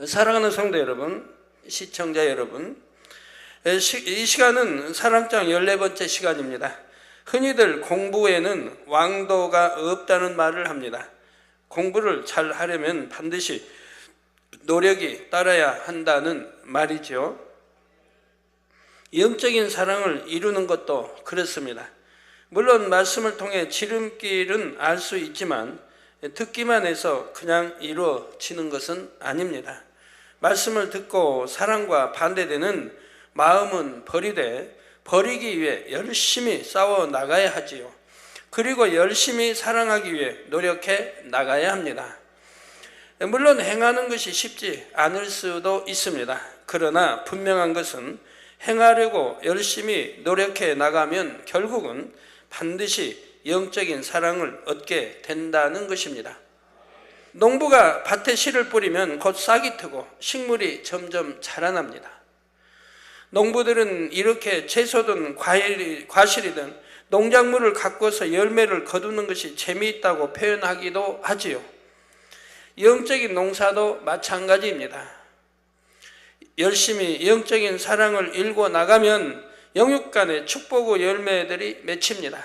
사랑하는 성도 여러분, 시청자 여러분, 이 시간은 사랑장 14번째 시간입니다. 흔히들 공부에는 왕도가 없다는 말을 합니다. 공부를 잘 하려면 반드시 노력이 따라야 한다는 말이죠. 영적인 사랑을 이루는 것도 그렇습니다. 물론 말씀을 통해 지름길은 알 수 있지만 듣기만 해서 그냥 이루어지는 것은 아닙니다. 말씀을 듣고 사랑과 반대되는 마음은 버리기 위해 열심히 싸워 나가야 하지요. 그리고 열심히 사랑하기 위해 노력해 나가야 합니다. 물론 행하는 것이 쉽지 않을 수도 있습니다. 그러나 분명한 것은 행하려고 열심히 노력해 나가면 결국은 반드시 영적인 사랑을 얻게 된다는 것입니다. 농부가 밭에 씨를 뿌리면 곧 싹이 트고 식물이 점점 자라납니다. 농부들은 이렇게 채소든 과실이든 농작물을 가꾸어서 열매를 거두는 것이 재미있다고 표현하기도 하지요. 영적인 농사도 마찬가지입니다. 열심히 영적인 사랑을 일궈 나가면 영육 간의 축복의 열매들이 맺힙니다.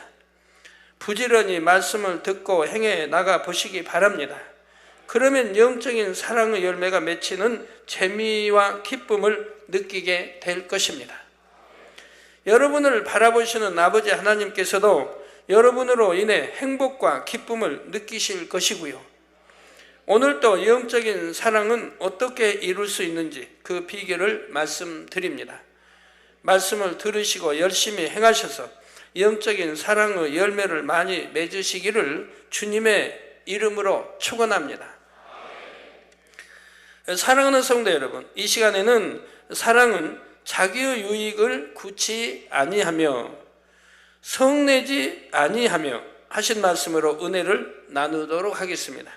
부지런히 말씀을 듣고 행해 나가 보시기 바랍니다. 그러면 영적인 사랑의 열매가 맺히는 재미와 기쁨을 느끼게 될 것입니다. 여러분을 바라보시는 아버지 하나님께서도 여러분으로 인해 행복과 기쁨을 느끼실 것이고요. 오늘도 영적인 사랑은 어떻게 이룰 수 있는지 그 비결을 말씀드립니다. 말씀을 들으시고 열심히 행하셔서 영적인 사랑의 열매를 많이 맺으시기를 주님의 이름으로 축원합니다. 사랑하는 성도 여러분, 이 시간에는 사랑은 자기의 유익을 구치 아니하며 성내지 아니하며 하신 말씀으로 은혜를 나누도록 하겠습니다.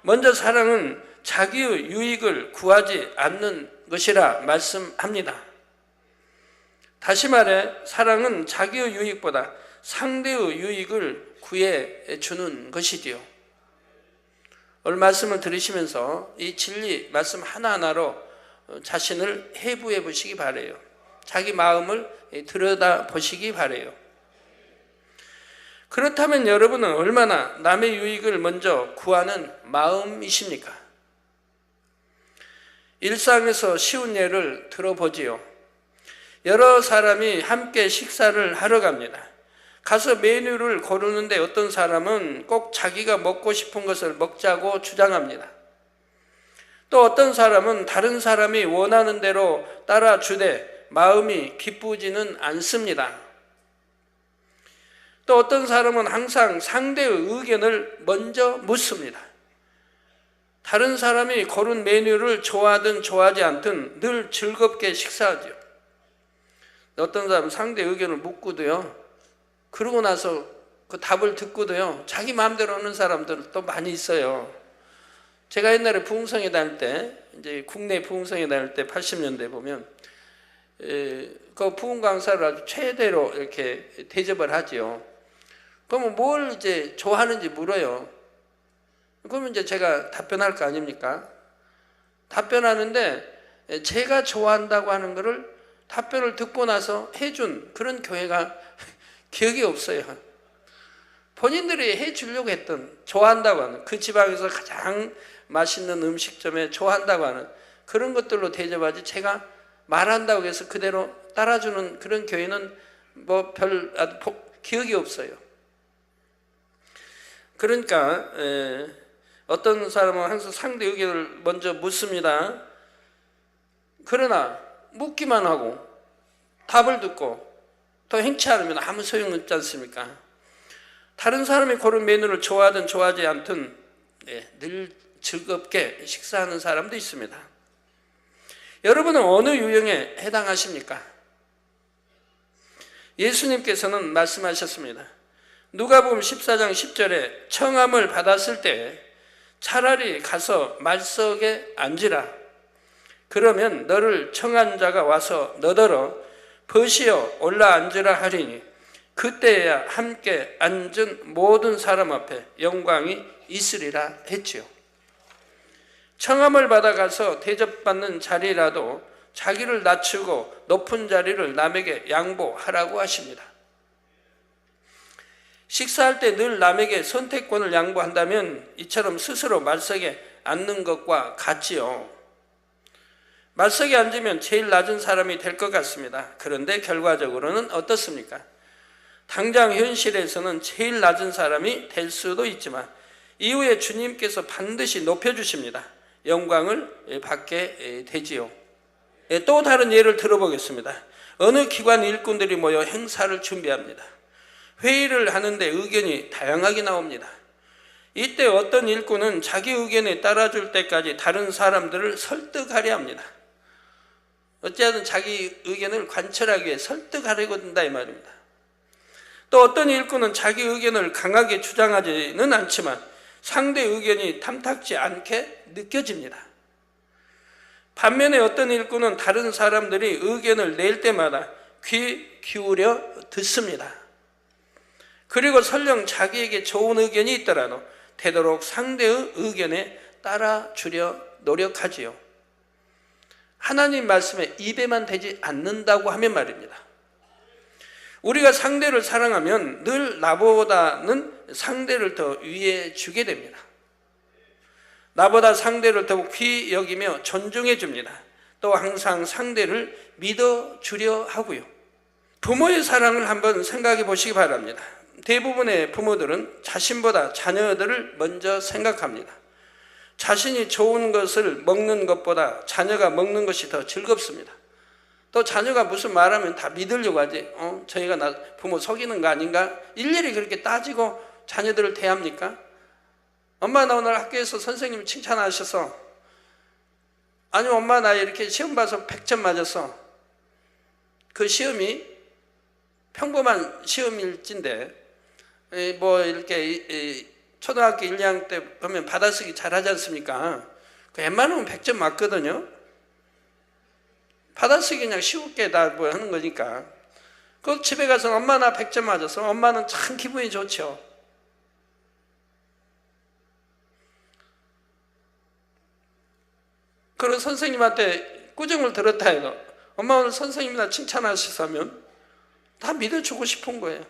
먼저 사랑은 자기의 유익을 구하지 않는 것이라 말씀합니다. 다시 말해 사랑은 자기의 유익보다 상대의 유익을 구해 주는 것이지요. 오늘 말씀을 들으시면서 이 진리 말씀 하나하나로 자신을 해부해 보시기 바라요. 자기 마음을 들여다 보시기 바라요. 그렇다면 여러분은 얼마나 남의 유익을 먼저 구하는 마음이십니까? 일상에서 쉬운 예를 들어보지요. 여러 사람이 함께 식사를 하러 갑니다. 가서 메뉴를 고르는데 어떤 사람은 꼭 자기가 먹고 싶은 것을 먹자고 주장합니다. 또 어떤 사람은 다른 사람이 원하는 대로 따라주되 마음이 기쁘지는 않습니다. 또 어떤 사람은 항상 상대의 의견을 먼저 묻습니다. 다른 사람이 고른 메뉴를 좋아하든 좋아하지 않든 늘 즐겁게 식사하죠. 어떤 사람은 상대 의견을 묻고도요, 그러고 나서 그 답을 듣고도요, 자기 마음대로 하는 사람들은 또 많이 있어요. 제가 옛날에 부흥성에 다닐 때, 이제 국내 부흥성에 다닐 때 80년대 보면, 그 부흥 강사를 아주 최대로 이렇게 대접을 하지요. 그러면 뭘 이제 좋아하는지 물어요. 그러면 이제 제가 답변할 거 아닙니까? 답변하는데 제가 좋아한다고 하는 거를 답변을 듣고 나서 해준 그런 교회가 기억이 없어요. 본인들이 해주려고 했던, 좋아한다고 하는, 그 지방에서 가장 맛있는 음식점에 좋아한다고 하는 그런 것들로 대접하지, 제가 말한다고 해서 그대로 따라주는 그런 교회는 뭐 별 기억이 없어요. 그러니까 어떤 사람은 항상 상대 의견을 먼저 묻습니다. 그러나 묻기만 하고 답을 듣고 더 행치 않으면 아무 소용없지 않습니까? 다른 사람이 고른 메뉴를 좋아하든 좋아하지 않든 늘 즐겁게 식사하는 사람도 있습니다. 여러분은 어느 유형에 해당하십니까? 예수님께서는 말씀하셨습니다. 누가복음 14장 10절에 청함을 받았을 때 차라리 가서 말석에 앉으라. 그러면 너를 청한 자가 와서 너더러 벗이어 올라 앉으라 하리니 그때야 함께 앉은 모든 사람 앞에 영광이 있으리라 했지요. 청함을 받아가서 대접받는 자리라도 자기를 낮추고 높은 자리를 남에게 양보하라고 하십니다. 식사할 때 늘 남에게 선택권을 양보한다면 이처럼 스스로 말석에 앉는 것과 같지요. 말석에 앉으면 제일 낮은 사람이 될 것 같습니다. 그런데 결과적으로는 어떻습니까? 당장 현실에서는 제일 낮은 사람이 될 수도 있지만 이후에 주님께서 반드시 높여주십니다. 영광을 받게 되지요. 또 다른 예를 들어보겠습니다. 어느 기관 일꾼들이 모여 행사를 준비합니다. 회의를 하는데 의견이 다양하게 나옵니다. 이때 어떤 일꾼은 자기 의견에 따라줄 때까지 다른 사람들을 설득하려 합니다. 어찌하든 자기 의견을 관철하기 위해 설득하려고 든다 이 말입니다. 또 어떤 일꾼은 자기 의견을 강하게 주장하지는 않지만 상대 의견이 탐탁지 않게 느껴집니다. 반면에 어떤 일꾼은 다른 사람들이 의견을 낼 때마다 귀 기울여 듣습니다. 그리고 설령 자기에게 좋은 의견이 있더라도 되도록 상대의 의견에 따라주려 노력하지요. 하나님 말씀에 입에만 대지 않는다고 하면 말입니다. 우리가 상대를 사랑하면 늘 나보다는 상대를 더 위해 주게 됩니다. 나보다 상대를 더욱 귀히 여기며 존중해 줍니다. 또 항상 상대를 믿어주려 하고요. 부모의 사랑을 한번 생각해 보시기 바랍니다. 대부분의 부모들은 자신보다 자녀들을 먼저 생각합니다. 자신이 좋은 것을 먹는 것보다 자녀가 먹는 것이 더 즐겁습니다. 또 자녀가 무슨 말하면 다 믿으려고 하지. 저희가 나 부모 속이는 거 아닌가? 일일이 그렇게 따지고 자녀들을 대합니까? 엄마 나 오늘 학교에서 선생님이 칭찬하셔서 아니 엄마 나 이렇게 시험 봐서 100점 맞았어. 그 시험이 평범한 시험일진데 뭐 이렇게 초등학교 1, 2학년 때 보면 받아쓰기 잘하지 않습니까? 웬만하면 100점 맞거든요. 받아쓰기 그냥 쉽게 다 뭐 하는 거니까. 그 집에 가서 엄마 나 100점 맞았어. 엄마는 참 기분이 좋죠. 그리고 선생님한테 꾸중을 들었다 해도 엄마 오늘 선생님 나 칭찬하셨으면 다 믿어주고 싶은 거예요.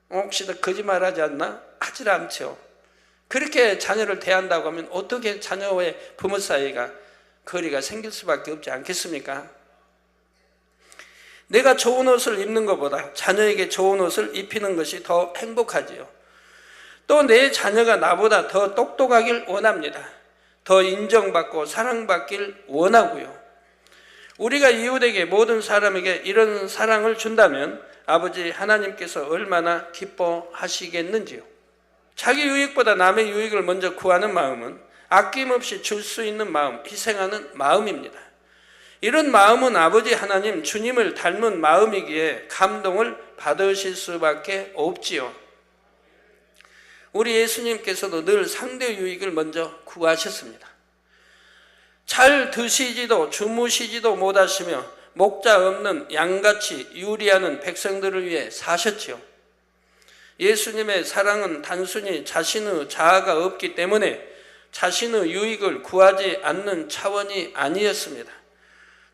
혹시 나 거짓말하지 않나? 하질 않죠. 그렇게 자녀를 대한다고 하면 어떻게 자녀와의 부모 사이가 거리가 생길 수밖에 없지 않겠습니까? 내가 좋은 옷을 입는 것보다 자녀에게 좋은 옷을 입히는 것이 더 행복하지요. 또 내 자녀가 나보다 더 똑똑하길 원합니다. 더 인정받고 사랑받길 원하고요. 우리가 이웃에게 모든 사람에게 이런 사랑을 준다면 아버지 하나님께서 얼마나 기뻐하시겠는지요. 자기 유익보다 남의 유익을 먼저 구하는 마음은 아낌없이 줄 수 있는 마음, 희생하는 마음입니다. 이런 마음은 아버지 하나님 주님을 닮은 마음이기에 감동을 받으실 수밖에 없지요. 우리 예수님께서도 늘 상대 유익을 먼저 구하셨습니다. 잘 드시지도 주무시지도 못하시며 목자 없는 양같이 유리하는 백성들을 위해 사셨지요. 예수님의 사랑은 단순히 자신의 자아가 없기 때문에 자신의 유익을 구하지 않는 차원이 아니었습니다.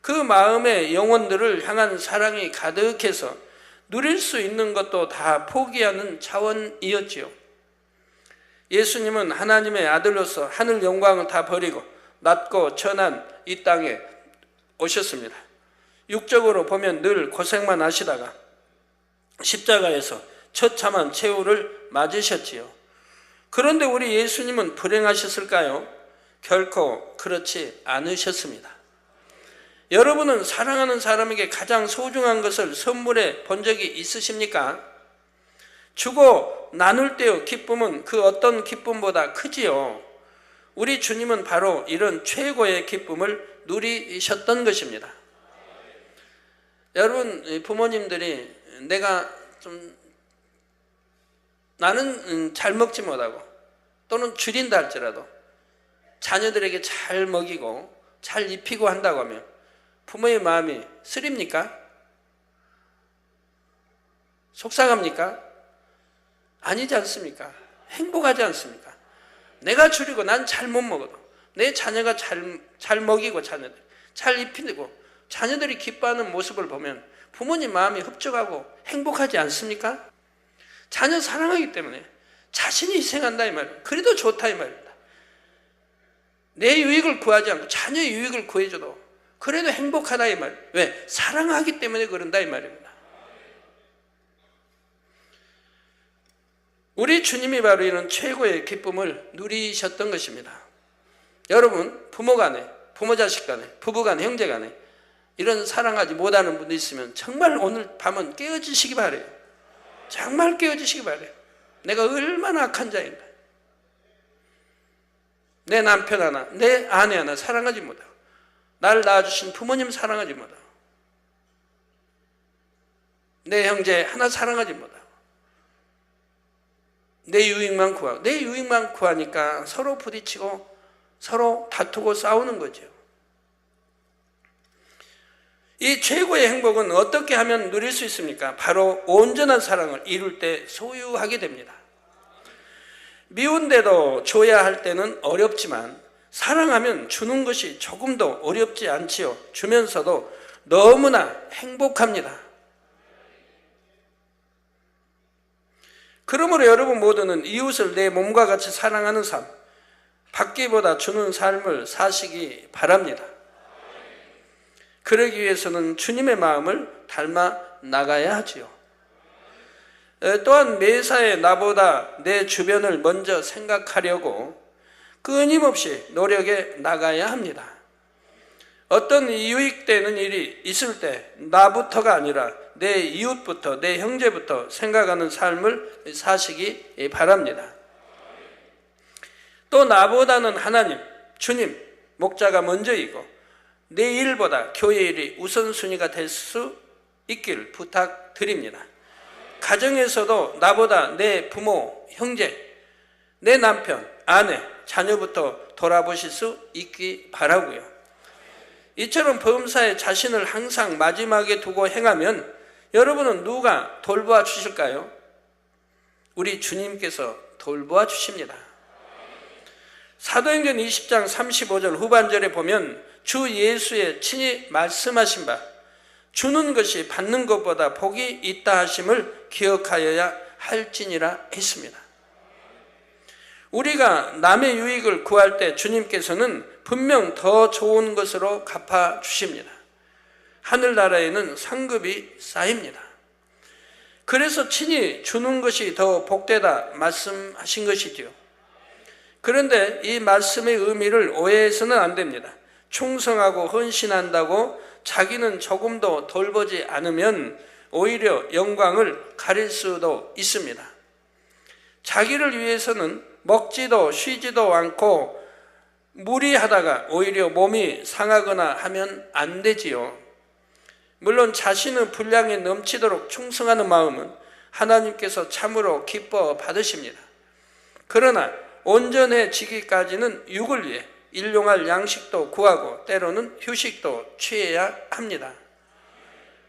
그 마음의 영혼들을 향한 사랑이 가득해서 누릴 수 있는 것도 다 포기하는 차원이었지요. 예수님은 하나님의 아들로서 하늘 영광을 다 버리고 낮고 천한 이 땅에 오셨습니다. 육적으로 보면 늘 고생만 하시다가 십자가에서 처참한 최후를 맞으셨지요. 그런데 우리 예수님은 불행하셨을까요? 결코 그렇지 않으셨습니다. 여러분은 사랑하는 사람에게 가장 소중한 것을 선물해 본 적이 있으십니까? 주고 나눌 때의 기쁨은 그 어떤 기쁨보다 크지요. 우리 주님은 바로 이런 최고의 기쁨을 누리셨던 것입니다. 여러분 부모님들이 나는 잘 먹지 못하고 또는 줄인다 할지라도 자녀들에게 잘 먹이고 잘 입히고 한다고 하면 부모의 마음이 쓰립니까? 속상합니까? 아니지 않습니까? 행복하지 않습니까? 내가 줄이고 난 잘 못 먹어도 내 자녀가 잘 먹이고 자녀들 잘 입히고 자녀들이 기뻐하는 모습을 보면 부모님 마음이 흡족하고 행복하지 않습니까? 자녀 사랑하기 때문에 자신이 희생한다 이 말이에요. 그래도 좋다 이 말입니다. 내 유익을 구하지 않고 자녀의 유익을 구해줘도 그래도 행복하다 이 말이에요. 왜? 사랑하기 때문에 그런다 이 말입니다. 우리 주님이 바로 이런 최고의 기쁨을 누리셨던 것입니다. 여러분, 부모 간에, 부모 자식 간에, 부부 간에, 형제 간에 이런 사랑하지 못하는 분도 있으면 정말 오늘 밤은 깨어지시기 바라요. 정말 깨어지시기 바라요. 내가 얼마나 악한 자인가. 내 남편 하나, 내 아내 하나 사랑하지 못하고 나를 낳아주신 부모님 사랑하지 못하고 내 형제 하나 사랑하지 못하고 내 유익만 구하고 내 유익만 구하니까 서로 부딪히고 서로 다투고 싸우는 거죠. 이 최고의 행복은 어떻게 하면 누릴 수 있습니까? 바로 온전한 사랑을 이룰 때 소유하게 됩니다. 미운데도 줘야 할 때는 어렵지만 사랑하면 주는 것이 조금도 어렵지 않지요. 주면서도 너무나 행복합니다. 그러므로 여러분 모두는 이웃을 내 몸과 같이 사랑하는 삶, 받기보다 주는 삶을 사시기 바랍니다. 그러기 위해서는 주님의 마음을 닮아 나가야 하지요. 또한 매사에 나보다 내 주변을 먼저 생각하려고 끊임없이 노력해 나가야 합니다. 어떤 유익되는 일이 있을 때 나부터가 아니라 내 이웃부터, 내 형제부터 생각하는 삶을 사시기 바랍니다. 또 나보다는 하나님, 주님, 목자가 먼저이고 내 일보다 교회 일이 우선순위가 될 수 있기를 부탁드립니다. 가정에서도 나보다 내 부모, 형제, 내 남편, 아내, 자녀부터 돌아보실 수 있기 바라고요. 이처럼 범사에 자신을 항상 마지막에 두고 행하면 여러분은 누가 돌보아 주실까요? 우리 주님께서 돌보아 주십니다. 사도행전 20장 35절 후반절에 보면 주 예수의 친히 말씀하신 바 주는 것이 받는 것보다 복이 있다 하심을 기억하여야 할지니라 했습니다. 우리가 남의 유익을 구할 때 주님께서는 분명 더 좋은 것으로 갚아주십니다. 하늘나라에는 상급이 쌓입니다. 그래서 친히 주는 것이 더 복되다 말씀하신 것이지요. 그런데 이 말씀의 의미를 오해해서는 안 됩니다. 충성하고 헌신한다고 자기는 조금도 돌보지 않으면 오히려 영광을 가릴 수도 있습니다. 자기를 위해서는 먹지도 쉬지도 않고 무리하다가 오히려 몸이 상하거나 하면 안 되지요. 물론 자신의 분량에 넘치도록 충성하는 마음은 하나님께서 참으로 기뻐 받으십니다. 그러나 온전해지기까지는 육을 위해 일용할 양식도 구하고 때로는 휴식도 취해야 합니다.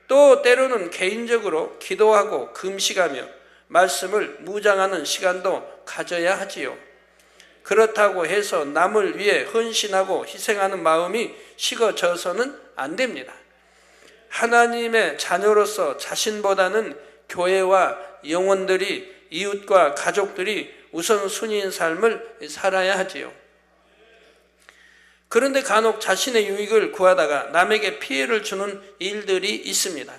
또 때로는 개인적으로 기도하고 금식하며 말씀을 묵상하는 시간도 가져야 하지요. 그렇다고 해서 남을 위해 헌신하고 희생하는 마음이 식어져서는 안 됩니다. 하나님의 자녀로서 자신보다는 교회와 영혼들이, 이웃과 가족들이 우선순위인 삶을 살아야 하지요. 그런데 간혹 자신의 유익을 구하다가 남에게 피해를 주는 일들이 있습니다.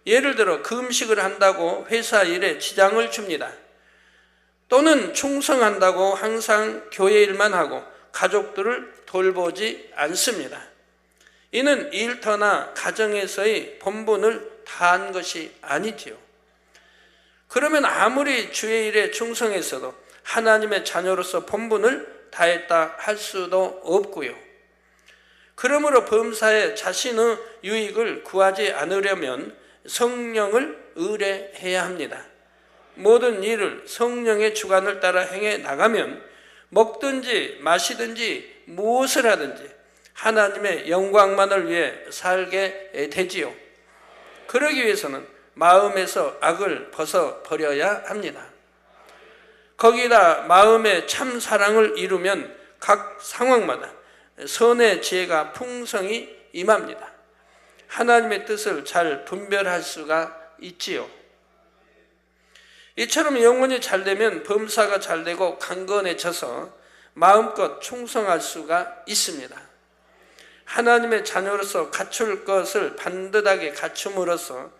예를 들어 금식을 한다고 회사 일에 지장을 줍니다. 또는 충성한다고 항상 교회 일만 하고 가족들을 돌보지 않습니다. 이는 일터나 가정에서의 본분을 다한 것이 아니지요. 그러면 아무리 주의 일에 충성했어도 하나님의 자녀로서 본분을 다했다 할 수도 없고요. 그러므로 범사에 자신의 유익을 구하지 않으려면 성령을 의뢰해야 합니다. 모든 일을 성령의 주관을 따라 행해 나가면 먹든지 마시든지 무엇을 하든지 하나님의 영광만을 위해 살게 되지요. 그러기 위해서는 마음에서 악을 벗어버려야 합니다. 거기다 마음의 참 사랑을 이루면 각 상황마다 선의 지혜가 풍성히 임합니다. 하나님의 뜻을 잘 분별할 수가 있지요. 이처럼 영혼이 잘되면 범사가 잘되고 강건해져서 마음껏 충성할 수가 있습니다. 하나님의 자녀로서 갖출 것을 반듯하게 갖춤으로써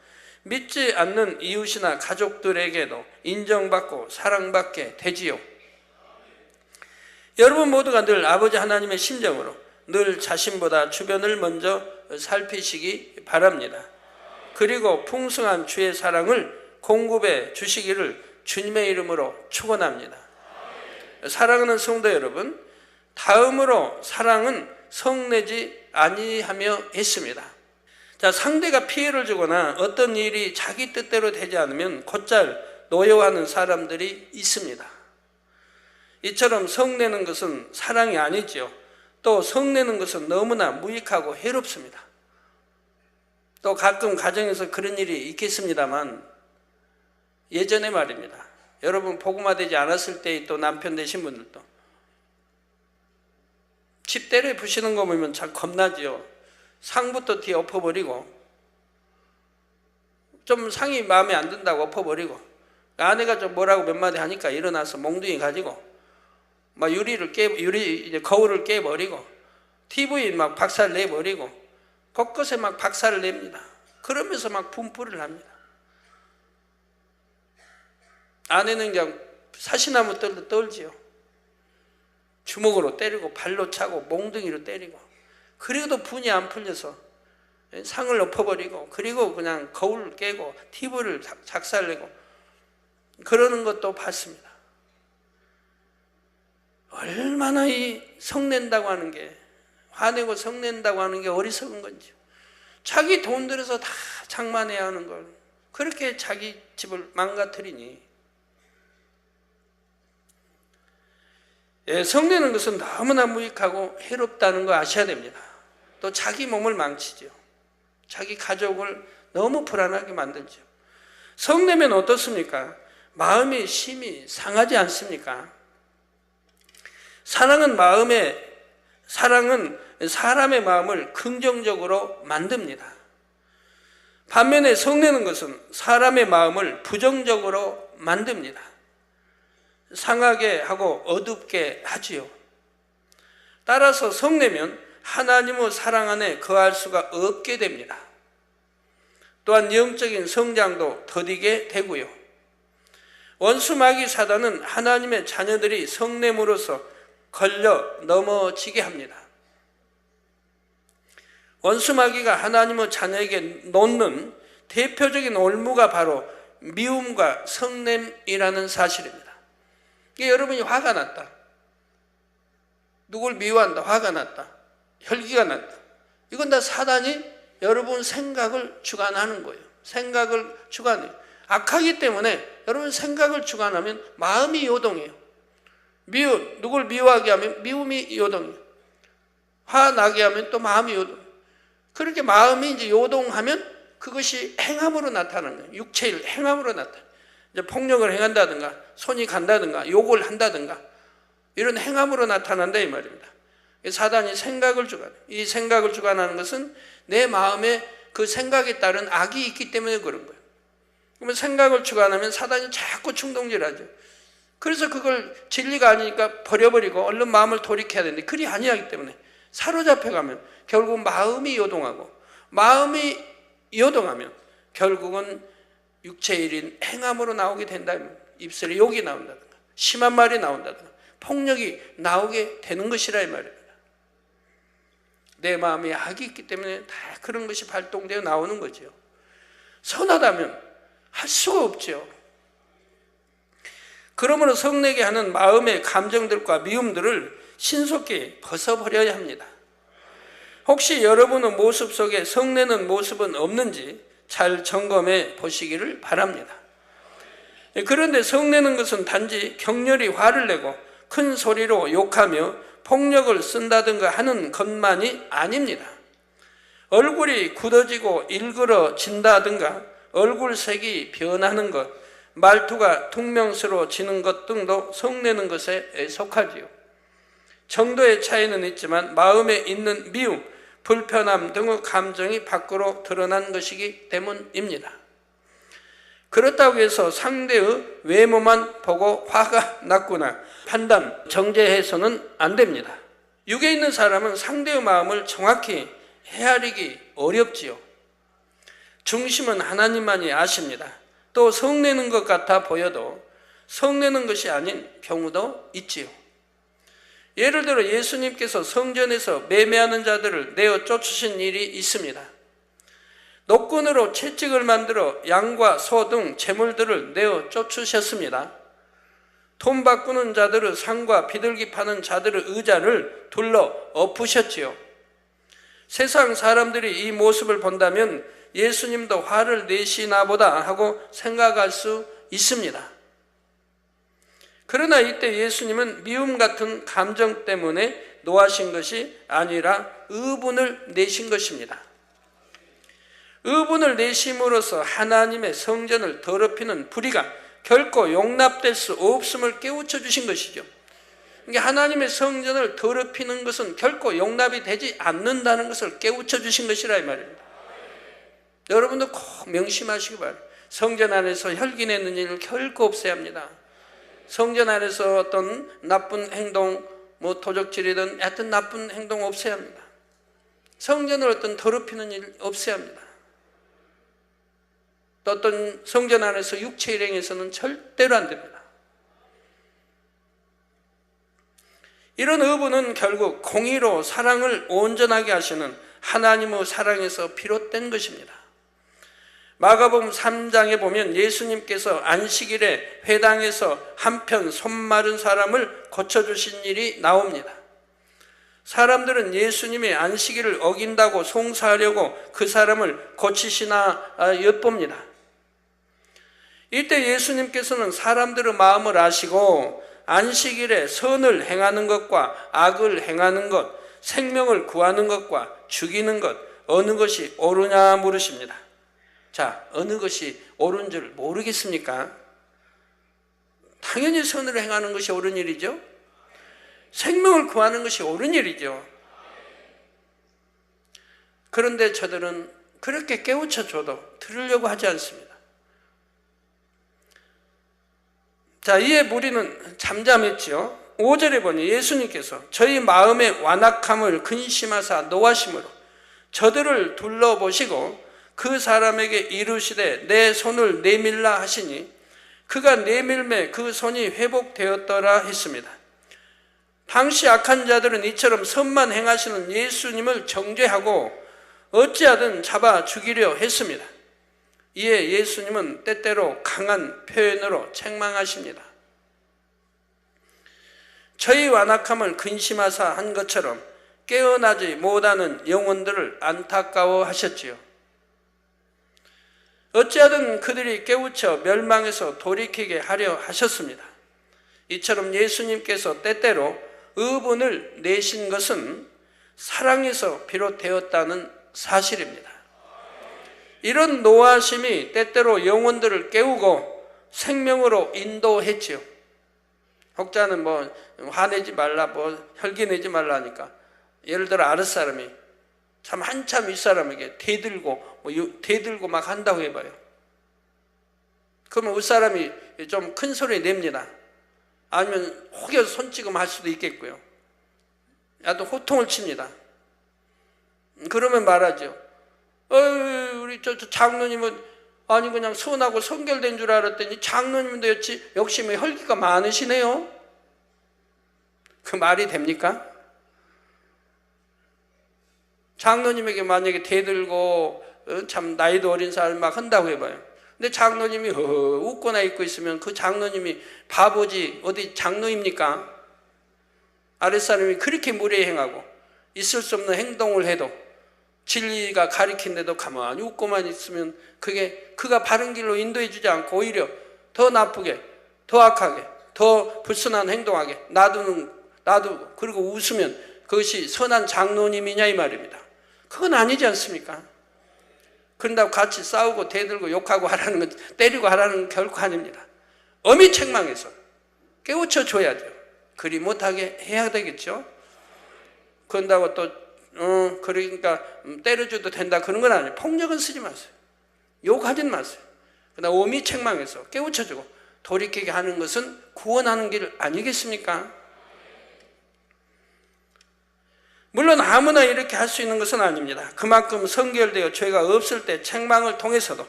믿지 않는 이웃이나 가족들에게도 인정받고 사랑받게 되지요. 여러분 모두가 늘 아버지 하나님의 심정으로 늘 자신보다 주변을 먼저 살피시기 바랍니다. 그리고 풍성한 주의 사랑을 공급해 주시기를 주님의 이름으로 축원합니다. 사랑하는 성도 여러분, 다음으로 사랑은 성내지 아니하며 했습니다. 자, 상대가 피해를 주거나 어떤 일이 자기 뜻대로 되지 않으면 곧잘 노여워하는 사람들이 있습니다. 이처럼 성내는 것은 사랑이 아니지요. 또 성내는 것은 너무나 무익하고 해롭습니다. 또 가끔 가정에서 그런 일이 있겠습니다만 예전에 말입니다. 여러분 복음화되지 않았을 때 또 남편 되신 분들도 집대를 부시는 거 보면 참 겁나지요. 상부터 뒤에 엎어버리고 좀 상이 마음에 안 든다고 엎어버리고 아내가 좀 뭐라고 몇 마디 하니까 일어나서 몽둥이 가지고 막 이제 거울을 깨버리고 TV 막 박살 내버리고 곳곳에 막 박살을 냅니다. 그러면서 막 분풀이를 합니다. 아내는 그냥 사시나무 떨지요. 주먹으로 때리고 발로 차고 몽둥이로 때리고 그래도 분이 안 풀려서 상을 엎어버리고 그리고 그냥 거울을 깨고 TV를 작살내고 그러는 것도 봤습니다. 얼마나 이 성낸다고 하는 게 화내고 성낸다고 하는 게 어리석은 건지 자기 돈 들여서 다 장만해야 하는 걸 그렇게 자기 집을 망가뜨리니 성내는 것은 너무나 무익하고 해롭다는 거 아셔야 됩니다. 또 자기 몸을 망치죠. 자기 가족을 너무 불안하게 만들죠. 성내면 어떻습니까? 마음이 심히 상하지 않습니까? 사랑은 사람의 마음을 긍정적으로 만듭니다. 반면에 성내는 것은 사람의 마음을 부정적으로 만듭니다. 상하게 하고 어둡게 하지요. 따라서 성내면 하나님의 사랑 안에 거할 수가 없게 됩니다. 또한 영적인 성장도 더디게 되고요. 원수 마귀 사단은 하나님의 자녀들이 성냄으로써 걸려 넘어지게 합니다. 원수 마귀가 하나님의 자녀에게 놓는 대표적인 올무가 바로 미움과 성냄이라는 사실입니다. 여러분이 화가 났다. 누굴 미워한다. 화가 났다. 혈기가 났다. 이건 다 사단이 여러분 생각을 주관하는 거예요. 생각을 주관해요. 악하기 때문에 여러분 생각을 주관하면 마음이 요동해요. 누굴 미워하게 하면 미움이 요동해요. 화나게 하면 또 마음이 요동해요. 그렇게 마음이 이제 요동하면 그것이 행함으로 나타나는 거예요. 육체일 행함으로 나타나요. 이제 폭력을 행한다든가 손이 간다든가 욕을 한다든가 이런 행함으로 나타난다 이 말입니다. 사단이 생각을 주관해요. 이 생각을 주관하는 것은 내 마음에 그 생각에 따른 악이 있기 때문에 그런 거예요. 그러면 생각을 주관하면 사단이 자꾸 충동질하죠. 그래서 그걸 진리가 아니니까 버려버리고 얼른 마음을 돌이켜야 되는데 그리 아니하기 때문에 사로잡혀가면 결국 마음이 요동하고 마음이 요동하면 결국은 육체일인 행함으로 나오게 된다. 입술에 욕이 나온다든가 심한 말이 나온다든가 폭력이 나오게 되는 것이라 이 말입니다. 내 마음에 악이 있기 때문에 다 그런 것이 발동되어 나오는 거죠. 선하다면 할 수가 없죠. 그러므로 성내게 하는 마음의 감정들과 미움들을 신속히 벗어버려야 합니다. 혹시 여러분의 모습 속에 성내는 모습은 없는지 잘 점검해 보시기를 바랍니다. 그런데 성내는 것은 단지 격렬히 화를 내고 큰 소리로 욕하며 폭력을 쓴다든가 하는 것만이 아닙니다. 얼굴이 굳어지고 일그러진다든가 얼굴색이 변하는 것, 말투가 퉁명스러워지는 것 등도 성내는 것에 속하지요. 정도의 차이는 있지만 마음에 있는 미움, 불편함 등의 감정이 밖으로 드러난 것이기 때문입니다. 그렇다고 해서 상대의 외모만 보고 화가 났구나 판단, 정죄해서는 안 됩니다. 육에 있는 사람은 상대의 마음을 정확히 헤아리기 어렵지요. 중심은 하나님만이 아십니다. 또 성내는 것 같아 보여도 성내는 것이 아닌 경우도 있지요. 예를 들어 예수님께서 성전에서 매매하는 자들을 내어 쫓으신 일이 있습니다. 노끈으로 채찍을 만들어 양과 소 등 재물들을 내어 쫓으셨습니다. 돈 바꾸는 자들의 상과 비둘기 파는 자들의 의자를 둘러 엎으셨지요. 세상 사람들이 이 모습을 본다면 예수님도 화를 내시나 보다 하고 생각할 수 있습니다. 그러나 이때 예수님은 미움 같은 감정 때문에 노하신 것이 아니라 의분을 내신 것입니다. 의분을 내심으로써 하나님의 성전을 더럽히는 불의가 결코 용납될 수 없음을 깨우쳐 주신 것이죠. 그러니까 하나님의 성전을 더럽히는 것은 결코 용납이 되지 않는다는 것을 깨우쳐 주신 것이라 이 말입니다. 여러분도 꼭 명심하시기 바랍니다. 성전 안에서 혈기내는 일을 결코 없애야 합니다. 성전 안에서 어떤 나쁜 행동, 도적질이든 하여튼 나쁜 행동 없애야 합니다. 성전을 어떤 더럽히는 일 없애야 합니다. 또 어떤 성전 안에서 육체 일행에서는 절대로 안 됩니다. 이런 의분은 결국 공의로 사랑을 온전하게 하시는 하나님의 사랑에서 비롯된 것입니다. 마가복음 3장에 보면 예수님께서 안식일에 회당에서 한편 손 마른 사람을 고쳐주신 일이 나옵니다. 사람들은 예수님이 안식일을 어긴다고 송사하려고 그 사람을 고치시나 엿봅니다. 이때 예수님께서는 사람들의 마음을 아시고 안식일에 선을 행하는 것과 악을 행하는 것, 생명을 구하는 것과 죽이는 것, 어느 것이 옳으냐 물으십니다. 자, 어느 것이 옳은 줄 모르겠습니까? 당연히 선을 행하는 것이 옳은 일이죠. 생명을 구하는 것이 옳은 일이죠. 그런데 저들은 그렇게 깨우쳐줘도 들으려고 하지 않습니다. 자, 이에 무리는 잠잠했지요. 5절에 보니 예수님께서 저희 마음의 완악함을 근심하사 노하심으로 저들을 둘러보시고 그 사람에게 이르시되 내 손을 내밀라 하시니 그가 내밀매 그 손이 회복되었더라 했습니다. 당시 악한 자들은 이처럼 선만 행하시는 예수님을 정죄하고 어찌하든 잡아 죽이려 했습니다. 이에 예수님은 때때로 강한 표현으로 책망하십니다. 저희 완악함을 근심하사 한 것처럼 깨어나지 못하는 영혼들을 안타까워하셨지요. 어찌하든 그들이 깨우쳐 멸망에서 돌이키게 하려 하셨습니다. 이처럼 예수님께서 때때로 의분을 내신 것은 사랑에서 비롯되었다는 사실입니다. 이런 노하심이 때때로 영혼들을 깨우고 생명으로 인도했지요. 혹자는 화내지 말라, 혈기내지 말라 하니까 예를 들어 아랫사람이 참 한참 윗사람에게 대들고 막 한다고 해봐요. 그러면 윗사람이 좀 큰 소리 냅니다. 아니면 혹여서 손찌검 할 수도 있겠고요. 야또 호통을 칩니다. 그러면 말하죠. 우리 저 장로님은 아니 그냥 선하고 성결된 줄 알았더니 장로님도 역시 혈기가 많으시네요. 그 말이 됩니까? 장로님에게 만약에 대들고 참 나이도 어린 사람이 막 한다고 해봐요. 근데 장로님이 웃거나 있고 있으면 그 장로님이 바보지 어디 장로입니까? 아랫사람이 그렇게 무례행하고 있을 수 없는 행동을 해도 진리가 가리킨데도 가만히 웃고만 있으면 그가 바른 길로 인도해 주지 않고 오히려 더 나쁘게, 더 악하게, 더 불순한 행동하게 놔두고 그리고 웃으면 그것이 선한 장로님이냐 이 말입니다. 그건 아니지 않습니까? 그런다고 같이 싸우고 대들고 욕하고 하라는 건, 때리고 하라는 건 결코 아닙니다. 엄히 책망해서 깨우쳐 줘야죠. 그리 못하게 해야 되겠죠. 그런다고 또 그러니까 때려줘도 된다 그런 건 아니에요. 폭력은 쓰지 마세요. 욕하진 마세요. 그러나 오미 책망해서 깨우쳐주고 돌이키게 하는 것은 구원하는 길 아니겠습니까? 물론 아무나 이렇게 할 수 있는 것은 아닙니다. 그만큼 성결되어 죄가 없을 때 책망을 통해서도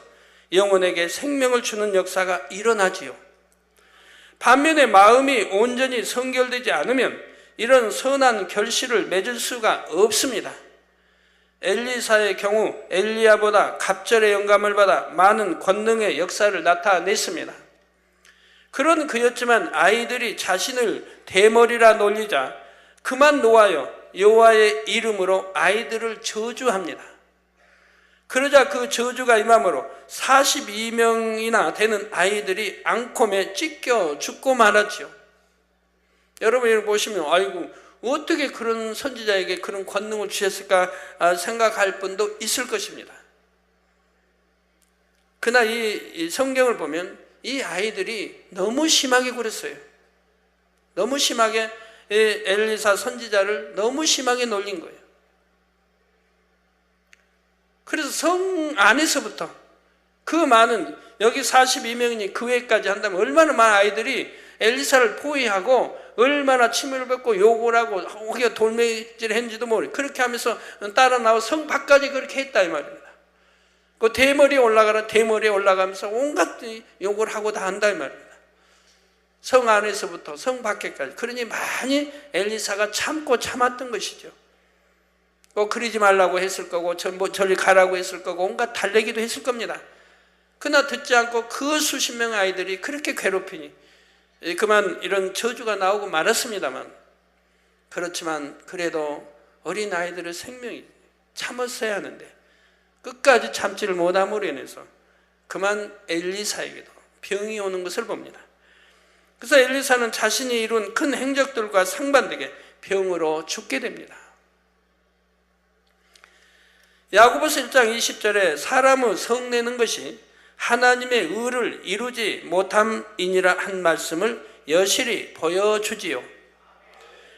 영혼에게 생명을 주는 역사가 일어나지요. 반면에 마음이 온전히 성결되지 않으면 이런 선한 결실을 맺을 수가 없습니다. 엘리사의 경우 엘리야보다 갑절의 영감을 받아 많은 권능의 역사를 나타냈습니다. 그런 그였지만 아이들이 자신을 대머리라 놀리자 그만 놓아요 여호와의 이름으로 아이들을 저주합니다. 그러자 그 저주가 임함으로 42명이나 되는 아이들이 앙콤에 찢겨 죽고 말았죠. 여러분 이걸 보시면 아이고 어떻게 그런 선지자에게 그런 권능을 주셨을까 생각할 분도 있을 것입니다. 그러나 이 성경을 보면 이 아이들이 너무 심하게 굴었어요. 너무 심하게 엘리사 선지자를 너무 심하게 놀린 거예요. 그래서 성 안에서부터 그 많은 여기 42명이니 그 외까지 한다면 얼마나 많은 아이들이 엘리사를 포위하고 얼마나 침을 뱉고 욕을 하고 혹여 돌매질 했는지도 모르고 그렇게 하면서 따라 나와 성 밖까지 그렇게 했다 이 말입니다. 그 대머리에 올라가라 대머리에 올라가면서 온갖 욕을 하고 다 한다 이 말입니다. 성 안에서부터 성 밖에까지. 그러니 많이 엘리사가 참고 참았던 것이죠. 꼭 그러지 말라고 했을 거고 저리 가라고 했을 거고 온갖 달래기도 했을 겁니다. 그러나 듣지 않고 그 수십 명의 아이들이 그렇게 괴롭히니 그만 이런 저주가 나오고 말았습니다만 그렇지만 그래도 어린 아이들의 생명이 참았어야 하는데 끝까지 참지를 못함으로 인해서 그만 엘리사에게도 병이 오는 것을 봅니다. 그래서 엘리사는 자신이 이룬 큰 행적들과 상반되게 병으로 죽게 됩니다. 야고보서 1장 20절에 사람의 성내는 것이 하나님의 의를 이루지 못함이니라 한 말씀을 여실히 보여주지요.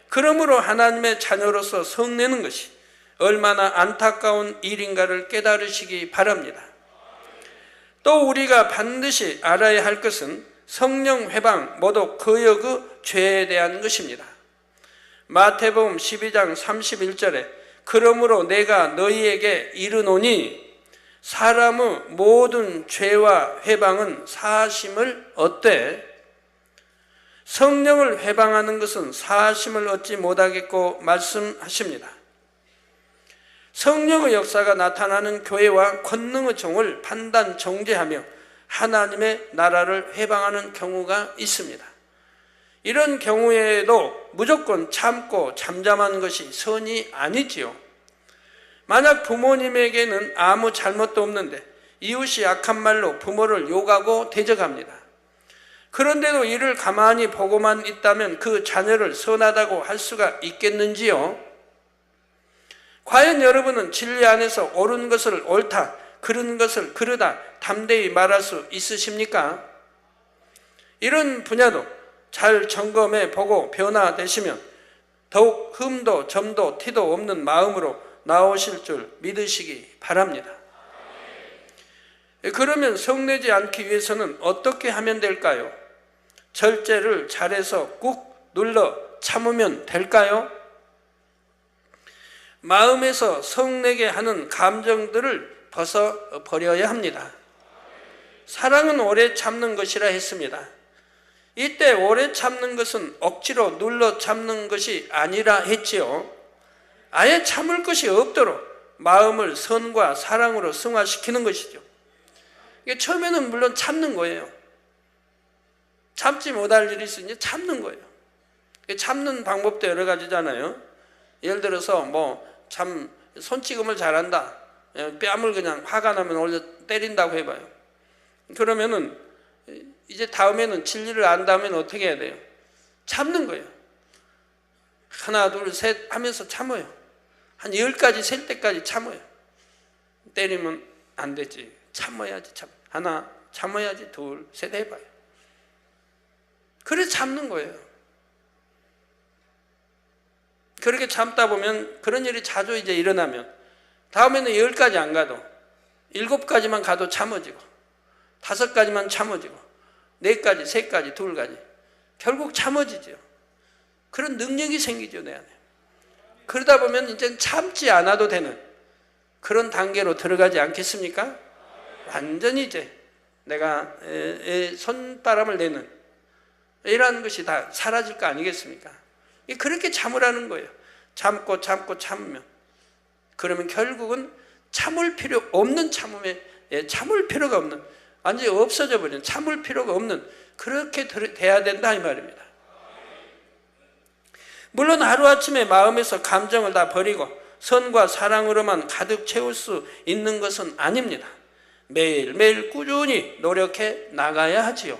그러므로 하나님의 자녀로서 성내는 것이 얼마나 안타까운 일인가를 깨달으시기 바랍니다. 또 우리가 반드시 알아야 할 것은 성령 회방, 모독, 거역의 죄에 대한 것입니다. 마태복음 12장 31절에 그러므로 내가 너희에게 이르노니 사람의 모든 죄와 회방은 사하심을 얻되 성령을 회방하는 것은 사하심을 얻지 못하겠고 말씀하십니다. 성령의 역사가 나타나는 교회와 권능의 종을 판단 정죄하며 하나님의 나라를 회방하는 경우가 있습니다. 이런 경우에도 무조건 참고 잠잠한 것이 선이 아니지요. 만약 부모님에게는 아무 잘못도 없는데 이웃이 악한 말로 부모를 욕하고 대적합니다. 그런데도 이를 가만히 보고만 있다면 그 자녀를 선하다고 할 수가 있겠는지요? 과연 여러분은 진리 안에서 옳은 것을 옳다, 그른 것을 그르다 담대히 말할 수 있으십니까? 이런 분야도 잘 점검해 보고 변화되시면 더욱 흠도 점도 티도 없는 마음으로 나오실 줄 믿으시기 바랍니다. 그러면 성내지 않기 위해서는 어떻게 하면 될까요? 절제를 잘해서 꾹 눌러 참으면 될까요? 마음에서 성내게 하는 감정들을 벗어버려야 합니다. 사랑은 오래 참는 것이라 했습니다. 이때 오래 참는 것은 억지로 눌러 참는 것이 아니라 했지요. 아예 참을 것이 없도록 마음을 선과 사랑으로 승화시키는 것이죠. 이게 처음에는 물론 참는 거예요. 참지 못할 일이 있으니 참는 거예요. 참는 방법도 여러 가지잖아요. 예를 들어서 참 손찌검을 잘한다. 뺨을 그냥 화가 나면 올려 때린다고 해봐요. 그러면은 이제 다음에는 진리를 안 다음에는 어떻게 해야 돼요? 참는 거예요. 하나 둘 셋 하면서 참아요. 한 10가지 셀 때까지 참아요. 때리면 안 되지. 참아야지. 하나 참아야지. 둘 셋 해봐요. 그래 참는 거예요. 그렇게 참다 보면 그런 일이 자주 이제 일어나면 다음에는 10가지 안 가도 7가지만 가도 참아지고 5가지만 참아지고 4가지, 3가지, 2가지 결국 참아지죠. 그런 능력이 생기죠, 내 안에. 그러다 보면 이제 참지 않아도 되는 그런 단계로 들어가지 않겠습니까? 완전히 이제 내가 손바람을 내는 이러한 것이 다 사라질 거 아니겠습니까? 그렇게 참으라는 거예요. 참고 참으면 그러면 결국은 참을 필요 없는 참음에 참을 필요가 없는 완전히 없어져 버리는 참을 필요가 없는 그렇게 돼야 된다 이 말입니다. 물론 하루아침에 마음에서 감정을 다 버리고 선과 사랑으로만 가득 채울 수 있는 것은 아닙니다. 매일매일 꾸준히 노력해 나가야 하지요.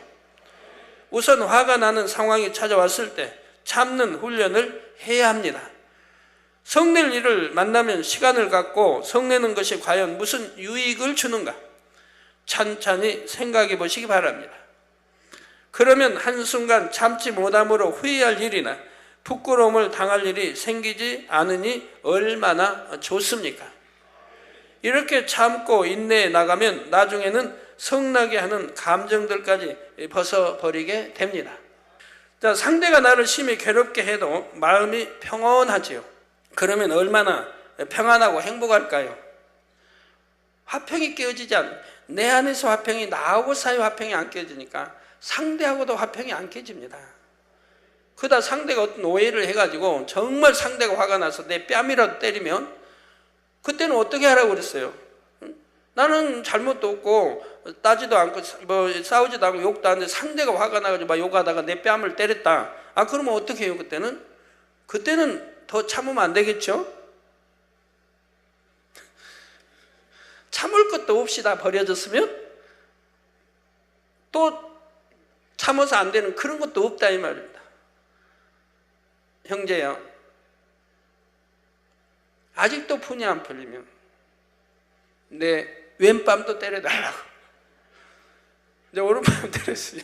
우선 화가 나는 상황이 찾아왔을 때 참는 훈련을 해야 합니다. 성낼 일을 만나면 시간을 갖고 성내는 것이 과연 무슨 유익을 주는가 찬찬히 생각해 보시기 바랍니다. 그러면 한순간 참지 못함으로 후회할 일이나 부끄러움을 당할 일이 생기지 않으니 얼마나 좋습니까? 이렇게 참고 인내해 나가면 나중에는 성나게 하는 감정들까지 벗어버리게 됩니다. 자, 상대가 나를 심히 괴롭게 해도 마음이 평온하지요. 그러면 얼마나 평안하고 행복할까요? 화평이 깨어지지 않는 내 안에서 화평이 나하고 사이 화평이 안 깨지니까 상대하고도 화평이 안 깨집니다. 그러다 상대가 어떤 오해를 해가지고 정말 상대가 화가 나서 내 뺨이라도 때리면 그때는 어떻게 하라고 그랬어요? 나는 잘못도 없고 따지도 않고 뭐 싸우지도 않고 욕도 안 했는데 상대가 화가 나가지고 막 욕하다가 내 뺨을 때렸다. 그러면 어떻게 해요? 그때는 더 참으면 안 되겠죠? 참을 것도 없이 다 버려졌으면 또 참아서 안 되는 그런 것도 없다 이 말입니다. 형제야, 아직도 푼이 안 풀리면 내 왼뺨도 때려달라고. 이제 오른뺨 때렸으니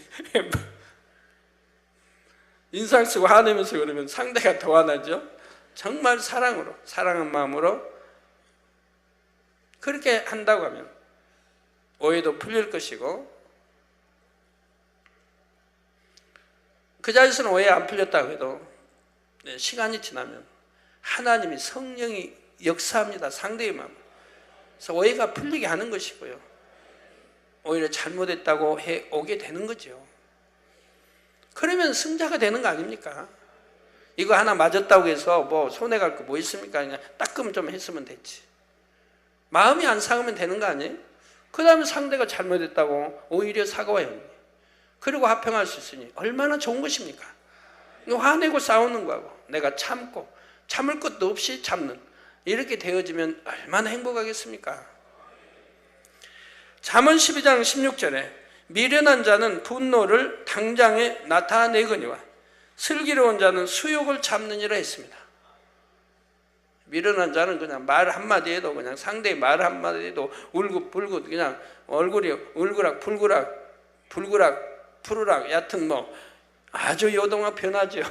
인상 쓰고 화내면서 그러면 상대가 더 화나죠. 정말 사랑으로, 사랑한 마음으로 그렇게 한다고 하면 오해도 풀릴 것이고, 그 자리에서는 오해 안 풀렸다고 해도 시간이 지나면 하나님이 성령이 역사합니다. 상대의 마음. 그래서 오해가 풀리게 하는 것이고요. 오히려 잘못했다고 해오게 되는 거죠. 그러면 승자가 되는 거 아닙니까? 이거 하나 맞았다고 해서 뭐 손해갈 거 뭐 있습니까? 그냥 따끔 좀 했으면 됐지. 마음이 안 상하면 되는 거 아니에요? 그 다음에 상대가 잘못했다고 오히려 사과해요. 그리고 화평할 수 있으니 얼마나 좋은 것입니까? 화내고 싸우는 거하고 내가 참고 참을 것도 없이 참는, 이렇게 되어지면 얼마나 행복하겠습니까? 잠언 12장 16절에 미련한 자는 분노를 당장에 나타내거니와 슬기로운 자는 수욕을 참느니라 했습니다. 미련한 자는 그냥 말 한마디 해도, 그냥 상대의 말 한마디 해도 울긋불긋 그냥 얼굴이 울그락 불그락 푸르락, 여하튼 뭐 아주 요동하게 변하죠.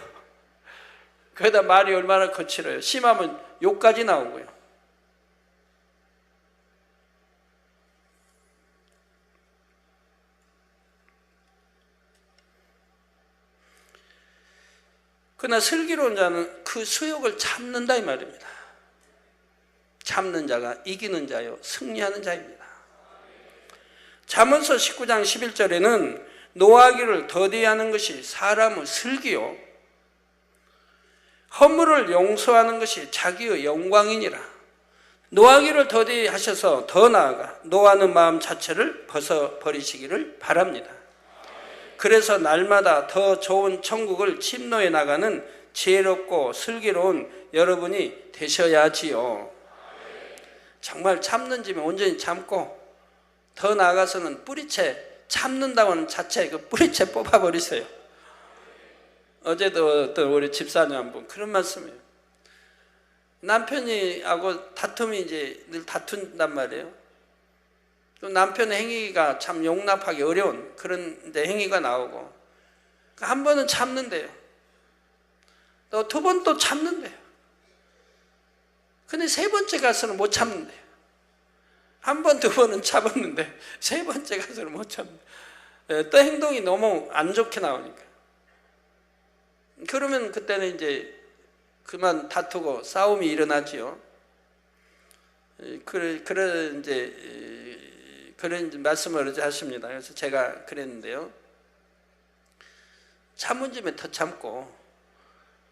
그러다 말이 얼마나 거칠어요. 심하면 욕까지 나오고요. 그러나 슬기로운 자는 그 수욕을 참는다 이 말입니다. 참는 자가 이기는 자요 승리하는 자입니다. 잠언서 19장 11절에는 노하기를 더디하는 것이 사람의 슬기요 허물을 용서하는 것이 자기의 영광이니라. 노하기를 더디하셔서 더 나아가 노하는 마음 자체를 벗어버리시기를 바랍니다. 그래서 날마다 더 좋은 천국을 침노해 나가는 지혜롭고 슬기로운 여러분이 되셔야지요. 정말 참는 집에 온전히 참고 더 나아가서는 뿌리채, 참는다고 하는 자체 그 뿌리채 뽑아버리세요. 어제도 어떤 우리 집사님 한 분 그런 말씀이에요. 남편이하고 다툼이 이제 늘 다툰단 말이에요. 또 남편의 행위가 참 용납하기 어려운 그런 행위가 나오고, 한 번은 참는데요. 또 두 번 또 참는데요. 근데 세 번째 가서는 못 참는데요. 한 번, 두 번은 참았는데 세 번째 가서는 못 참는데 또 행동이 너무 안 좋게 나오니까. 그러면 그때는 이제 그만 다투고 싸움이 일어나지요. 그런 말씀을 어제 하십니다. 그래서 제가 그랬는데요. 참은 점에 더 참고,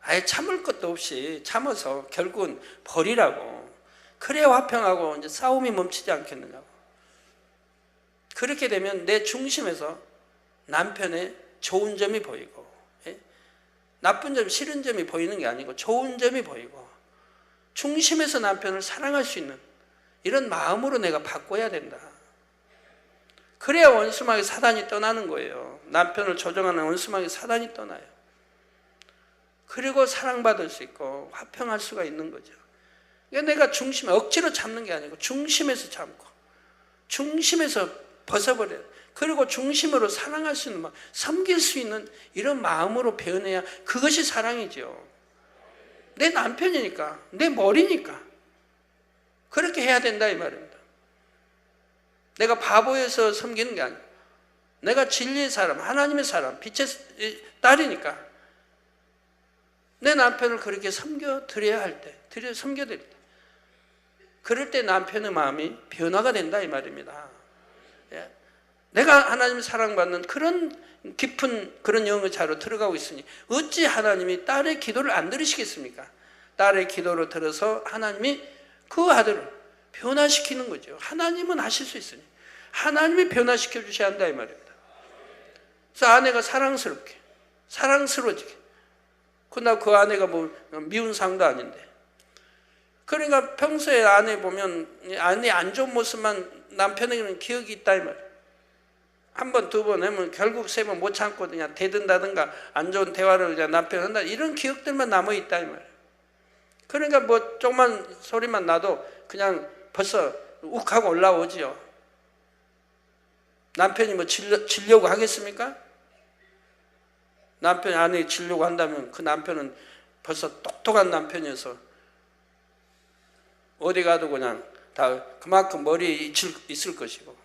아예 참을 것도 없이 참아서 결국은 버리라고. 그래야 화평하고 이제 싸움이 멈추지 않겠느냐고. 그렇게 되면 내 중심에서 남편의 좋은 점이 보이고, 나쁜 점, 싫은 점이 보이는 게 아니고 좋은 점이 보이고, 중심에서 남편을 사랑할 수 있는 이런 마음으로 내가 바꿔야 된다. 그래야 원수마귀 사단이 떠나는 거예요. 남편을 조정하는 원수마귀 사단이 떠나요. 그리고 사랑받을 수 있고 화평할 수가 있는 거죠. 그러니까 내가 중심에 억지로 참는 게 아니고 중심에서 참고 중심에서 벗어버려요. 그리고 중심으로 사랑할 수 있는, 섬길 수 있는 이런 마음으로 변해야 그것이 사랑이죠. 내 남편이니까, 내 머리니까 그렇게 해야 된다 이 말입니다. 내가 바보여서 섬기는 게 아니고 내가 진리의 사람, 하나님의 사람, 빛의 딸이니까 내 남편을 그렇게 섬겨드려야 할 때, 섬겨드릴 때, 그럴 때 남편의 마음이 변화가 된다 이 말입니다. 내가 하나님 사랑받는 그런 깊은 그런 영의 자로 들어가고 있으니 어찌 하나님이 딸의 기도를 안 들으시겠습니까? 딸의 기도를 들어서 하나님이 그 아들을 변화시키는 거죠. 하나님은 하실 수 있으니 하나님이 변화시켜 주셔야 한다 이 말입니다. 그래서 아내가 사랑스러워지게. 그러나 그 아내가 뭐 미운 상도 아닌데. 그러니까 평소에 아내 보면 아내 안 좋은 모습만 남편에게는 기억이 있다 이 말이에요. 한 번, 두 번 하면 결국 세 번 못 참고 그냥 대든다든가 안 좋은 대화를 그냥 남편 한다. 이런 기억들만 남아있다 이 말이에요. 그러니까 뭐 조금만 소리만 나도 그냥 벌써 욱하고 올라오지요. 남편이 뭐 지려고 하겠습니까? 남편이 아내를 지려고 한다면 그 남편은 벌써 똑똑한 남편이어서 어디 가도 그냥 다 그만큼 머리에 있을 것이고.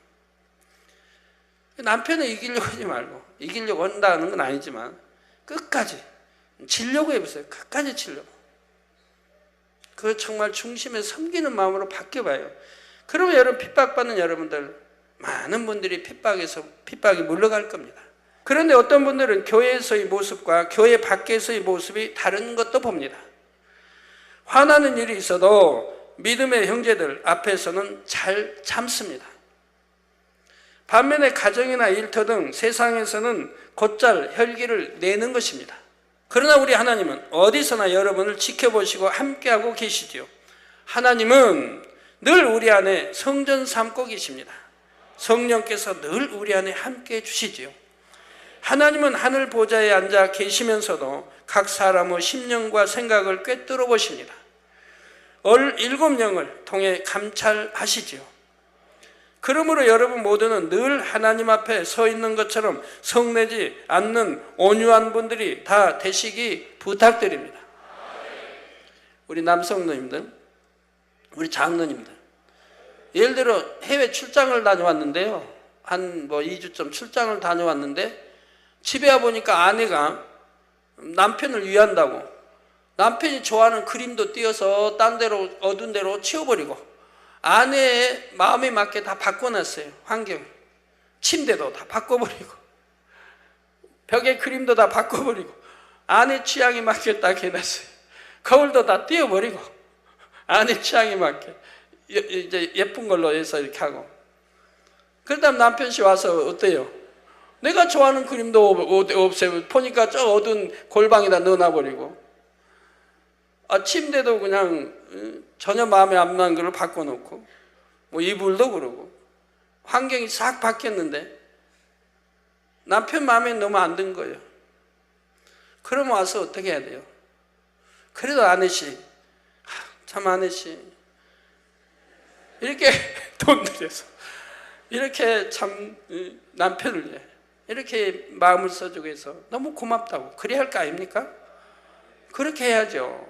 남편을 이기려고 하지 말고, 이기려고 한다는 건 아니지만 끝까지 지려고 해보세요. 끝까지 지려고. 그 정말 중심에 섬기는 마음으로 바뀌어봐요. 그러면 여러분, 핍박받는 여러분들, 많은 분들이 핍박이 물러갈 겁니다. 그런데 어떤 분들은 교회에서의 모습과 교회 밖에서의 모습이 다른 것도 봅니다. 화나는 일이 있어도 믿음의 형제들 앞에서는 잘 참습니다. 반면에 가정이나 일터 등 세상에서는 곧잘 혈기를 내는 것입니다. 그러나 우리 하나님은 어디서나 여러분을 지켜보시고 함께하고 계시지요. 하나님은 늘 우리 안에 성전 삼고 계십니다. 성령께서 늘 우리 안에 함께해 주시지요. 하나님은 하늘 보좌에 앉아 계시면서도 각 사람의 심령과 생각을 꿰뚫어 보십니다. 7영을 통해 감찰하시지요. 그러므로 여러분 모두는 늘 하나님 앞에 서 있는 것처럼 성내지 않는 온유한 분들이 다 되시기 부탁드립니다. 우리 남성노님들, 우리 장로님들, 예를 들어 해외 출장을 다녀왔는데요. 한 2주쯤 출장을 다녀왔는데 집에 와보니까 아내가 남편을 위한다고 남편이 좋아하는 그림도 띄어서 딴 데로 어두운 데로 치워버리고 아내의 마음에 맞게 다 바꿔놨어요. 환경, 침대도 다 바꿔버리고 벽에 그림도 다 바꿔버리고 아내 취향에 맞게 딱 해놨어요. 거울도 다 띄워버리고 아내 취향에 맞게 이제 예쁜 걸로 해서 이렇게 하고. 그 다음 남편씨 와서 어때요? 내가 좋아하는 그림도 없애고 보니까 저 어두운 골방에다 넣어놔버리고 침대도 그냥 전혀 마음에 안 나는 걸 바꿔놓고 뭐 이불도 그러고 환경이 싹 바뀌었는데 남편 마음에 너무 안 든 거예요. 그러면 와서 어떻게 해야 돼요? 그래도 아내씨, 참 아내씨 이렇게 돈 들여서 이렇게 참 남편을 위해 이렇게 마음을 써주고 해서 너무 고맙다고 그래야 할 거 아닙니까? 그렇게 해야죠.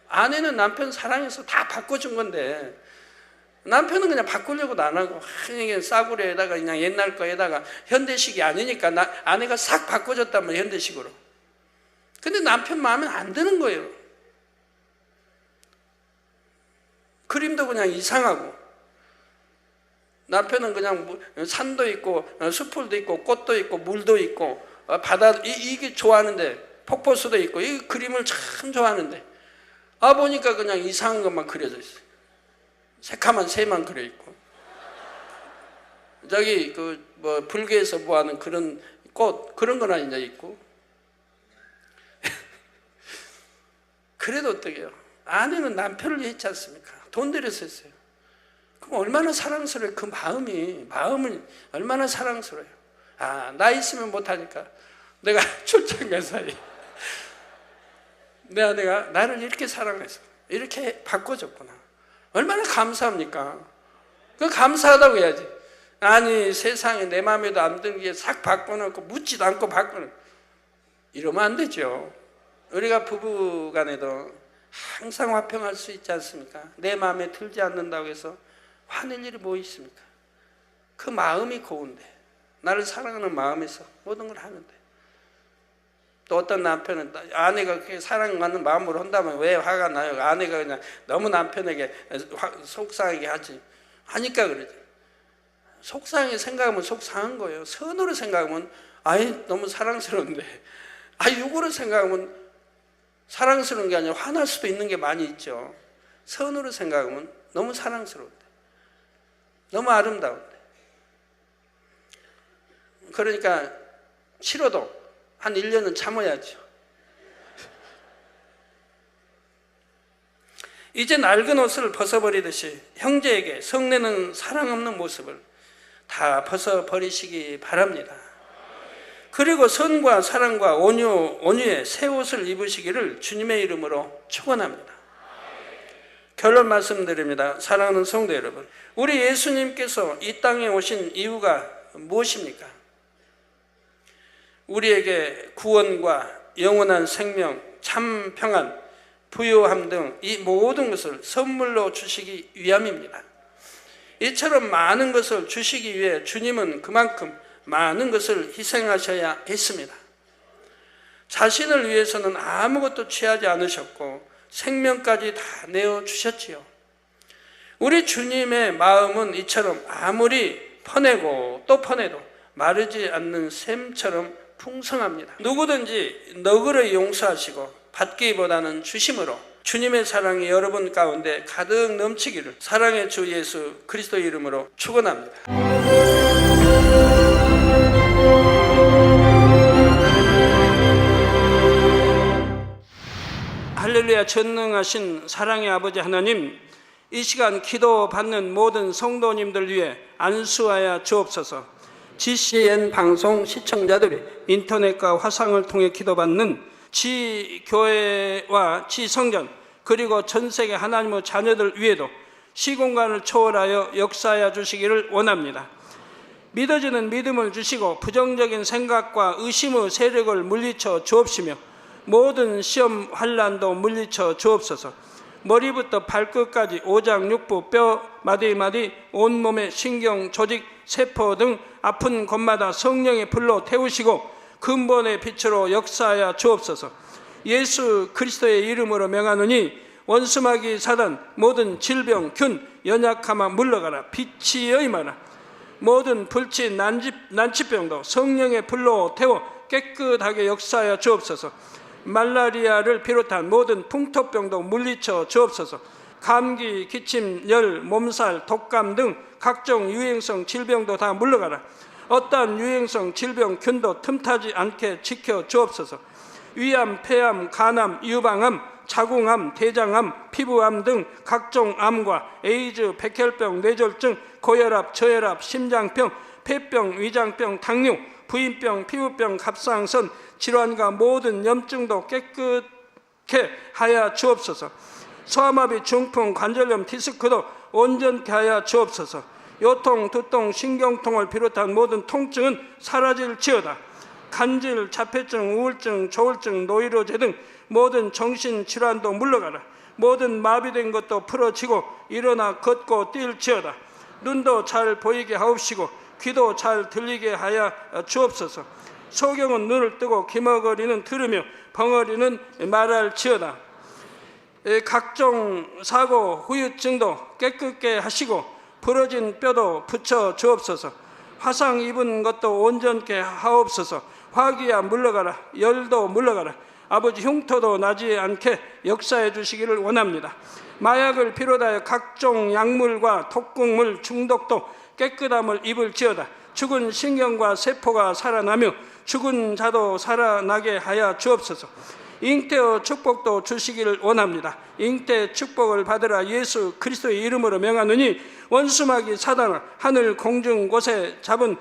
아내는 남편 사랑해서 다 바꿔준 건데 남편은 그냥 바꾸려고도 안 하고 이게 싸구려에다가 그냥 옛날 거에다가 현대식이 아니니까 아내가 싹 바꿔줬단 말이에요, 현대식으로. 근데 남편 마음에 안 드는 거예요. 그림도 그냥 이상하고 남편은 그냥 산도 있고 수풀도 있고 꽃도 있고 물도 있고 바다 이게 좋아하는데 폭포수도 있고 이 그림을 참 좋아하는데 보니까 그냥 이상한 것만 그려져 있어요. 새카만 새만 그려 있고 저기 불교에서 뭐하는 그런 꽃 그런 거나 이제 있고 그래도 어떡해요? 아내는 남편을 위해 했지 않습니까? 돈 들여서 했어요. 그럼 얼마나 사랑스러워요. 그 마음은 얼마나 사랑스러워요. 나 있으면 못하니까 내가 출장 간 사이 내 아내가 나를 이렇게 사랑해서 이렇게 바꿔줬구나. 얼마나 감사합니까? 그 감사하다고 해야지. 아니 세상에 내 마음에도 안 들게 싹 바꿔놓고 묻지도 않고 바꿔놓고 이러면 안 되죠. 우리가 부부 간에도 항상 화평할 수 있지 않습니까? 내 마음에 들지 않는다고 해서 화낼 일이 뭐 있습니까? 그 마음이 고운데 나를 사랑하는 마음에서 모든 걸 하는데 또 어떤 남편은 아내가 그렇게 사랑하는 마음으로 한다면 왜 화가 나요? 아내가 그냥 너무 남편에게 속상하게 하니까 그러지. 속상하게 생각하면 속상한 거예요. 선으로 생각하면 너무 사랑스러운데 육으로 생각하면 사랑스러운 게 아니라 화날 수도 있는 게 많이 있죠. 선으로 생각하면 너무 사랑스러운데 너무 아름다운데 그러니까 싫어도 한 1년은 참아야죠. 이제 낡은 옷을 벗어버리듯이 형제에게 성내는 사랑 없는 모습을 다 벗어버리시기 바랍니다. 그리고 선과 사랑과 온유의 새 옷을 입으시기를 주님의 이름으로 축원합니다. 결론 말씀드립니다. 사랑하는 성도 여러분, 우리 예수님께서 이 땅에 오신 이유가 무엇입니까? 우리에게 구원과 영원한 생명, 참 평안, 부요함 등 이 모든 것을 선물로 주시기 위함입니다. 이처럼 많은 것을 주시기 위해 주님은 그만큼 많은 것을 희생하셔야 했습니다. 자신을 위해서는 아무것도 취하지 않으셨고 생명까지 다 내어주셨지요. 우리 주님의 마음은 이처럼 아무리 퍼내고 또 퍼내도 마르지 않는 샘처럼 풍성합니다. 누구든지 너그러이 용서하시고 받기보다는 주심으로 주님의 사랑이 여러분 가운데 가득 넘치기를 사랑의 주 예수 그리스도 이름으로 축원합니다. 할렐루야. 전능하신 사랑의 아버지 하나님, 이 시간 기도받는 모든 성도님들 위해 안수하여 주옵소서. GCN 방송 시청자들이 인터넷과 화상을 통해 기도받는 지교회와 지성전 그리고 전세계 하나님의 자녀들 위에도 시공간을 초월하여 역사하여 주시기를 원합니다. 믿어지는 믿음을 주시고 부정적인 생각과 의심의 세력을 물리쳐 주옵시며 모든 시험 환난도 물리쳐 주옵소서. 머리부터 발끝까지 오장육부 뼈 마디마디 온몸의 신경 조직 세포 등 아픈 곳마다 성령의 불로 태우시고 근본의 빛으로 역사하여 주옵소서. 예수 그리스도의 이름으로 명하노니 원수마귀 사단 모든 질병 균 연약함아 물러가라. 빛이 여임하라. 모든 불치 난치병도 성령의 불로 태워 깨끗하게 역사하여 주옵소서. 말라리아를 비롯한 모든 풍토병도 물리쳐 주옵소서. 감기, 기침, 열, 몸살, 독감 등 각종 유행성 질병도 다 물러가라. 어떠한 유행성 질병 균도 틈타지 않게 지켜 주옵소서. 위암, 폐암, 간암, 유방암, 자궁암, 대장암, 피부암 등 각종 암과 에이즈, 백혈병, 뇌졸중, 고혈압, 저혈압, 심장병, 폐병, 위장병, 당뇨, 부인병, 피부병, 갑상선 질환과 모든 염증도 깨끗게 하여 주옵소서. 소아마비, 중풍, 관절염, 디스크도 온전케 하여 주옵소서. 요통, 두통, 신경통을 비롯한 모든 통증은 사라질지어다. 간질, 자폐증, 우울증, 조울증, 노이로제 등 모든 정신질환도 물러가라. 모든 마비된 것도 풀어지고 일어나 걷고 뛸지어다. 눈도 잘 보이게 하옵시고 귀도 잘 들리게 하여 주옵소서. 소경은 눈을 뜨고 기머거리는 들으며 벙어리는 말할지어다. 각종 사고 후유증도 깨끗게 하시고 부러진 뼈도 붙여 주옵소서. 화상 입은 것도 온전케 하옵소서. 화기야 물러가라. 열도 물러가라. 아버지 흉터도 나지 않게 역사해 주시기를 원합니다. 마약을 비롯하여 각종 약물과 독극물 중독도 깨끗함을 입을지어다. 죽은 신경과 세포가 살아나며 죽은 자도 살아나게 하여 주옵소서. 잉태의 축복도 주시기를 원합니다. 잉태 축복을 받으라. 예수 그리스도의 이름으로 명하느니 원수마귀 사단아 하늘 공중 곳에 잡은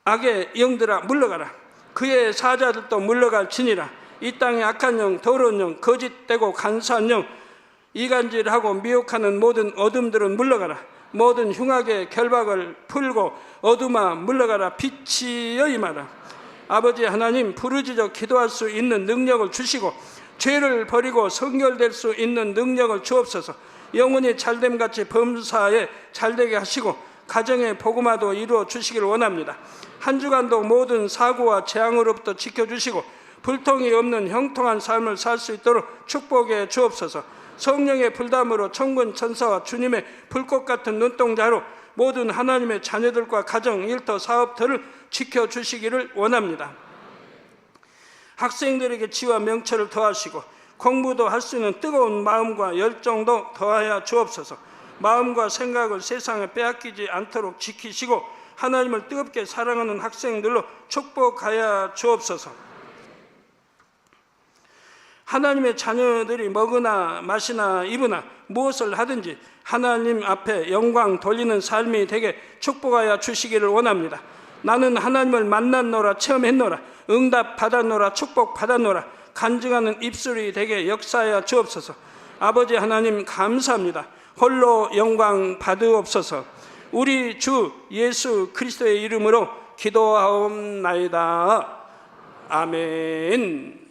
악의 영들아 물러가라. 그의 사자들도 물러갈지니라. 이 땅의 악한 영, 더러운 영, 거짓되고 간사한 영, 이간질하고 미혹하는 모든 어둠들은 물러가라. 모든 흉악의 결박을 풀고 어둠아 물러가라. 빛이여 임하라. 아버지 하나님, 부르짖어 기도할 수 있는 능력을 주시고 죄를 버리고 성결될 수 있는 능력을 주옵소서. 영혼이 잘됨같이 범사에 잘되게 하시고 가정의 복음화도 이루어 주시기를 원합니다. 한 주간도 모든 사고와 재앙으로부터 지켜주시고 불통이 없는 형통한 삶을 살 수 있도록 축복해 주옵소서. 성령의 불담으로 천군 천사와 주님의 불꽃 같은 눈동자로 모든 하나님의 자녀들과 가정, 일터, 사업터를 지켜주시기를 원합니다. 학생들에게 지와 명철을 더하시고 공부도 할 수 있는 뜨거운 마음과 열정도 더하여 주옵소서. 마음과 생각을 세상에 빼앗기지 않도록 지키시고 하나님을 뜨겁게 사랑하는 학생들로 축복하여 주옵소서. 하나님의 자녀들이 먹으나 마시나 입으나 무엇을 하든지 하나님 앞에 영광 돌리는 삶이 되게 축복하여 주시기를 원합니다. 나는 하나님을 만났노라, 체험했노라, 응답 받았노라, 축복 받았노라, 간증하는 입술이 되게 역사하여 주옵소서. 아버지 하나님 감사합니다. 홀로 영광 받으옵소서. 우리 주 예수 그리스도의 이름으로 기도하옵나이다. 아멘.